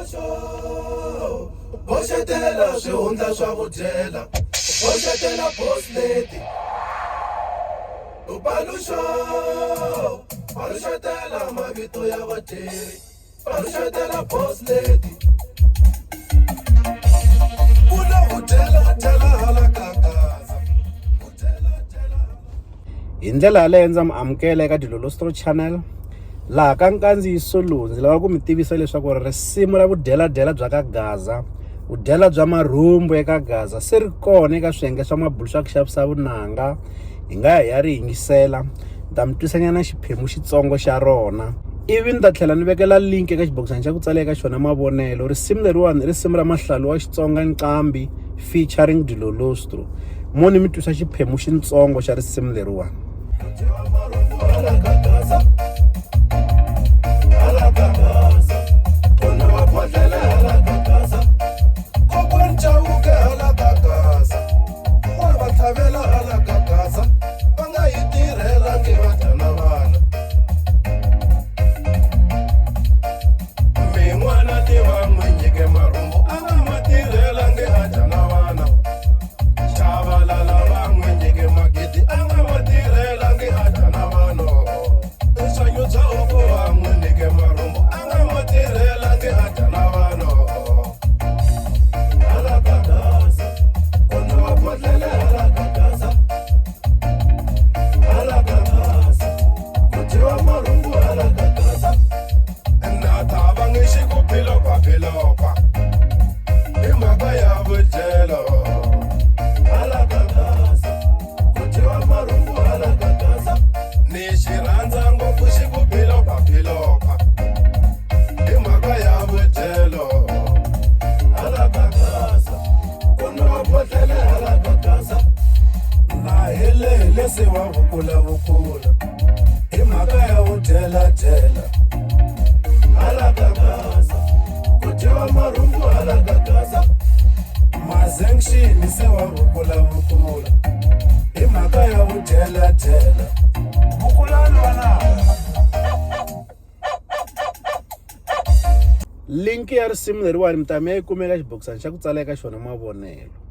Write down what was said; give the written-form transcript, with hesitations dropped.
show boxetela swihundla swa vudyela boxetela boss lady upalusho paluxetela mavito ya vadyeri paluxetela boss lady kuna vudyela hala kakaza hi ndlela yaleyo ndza mi amukela eka Dilolostro channel laha ka nkandziyiso lowu ndzi lava ku mi tivisa leswaku risimu ra vudyela bya ka Gaza vudyela bya marhumbu eka Gaza se ri kona eka swiyenge swa mabulu swa ku xavisa vunanga hi nga ya ri yingisela ta mi twisanyana xiphemu xitsongo xa rona ivi ni ta tlhela ni vekela link eka xibokisana xa ku tsala eka xona mavonelo risimu leriwani i risimu ra Mahlalu wa Xitsonga Nqambi featuring Dilolostro mo ni mi twisa xiphemu xitsongo xa risimu leriwani. Se wa vukula hi mhaka ya vudyela hala ka Gaza ku dyiwa marhumbu hala ka Gaza mazengxini se wa vukula hi mhaka ya vudyela vukulani vana link ya risimu leriwani mi ta mi ya yi kumeka xibokisana xa ku tsala eka xona mavonelo.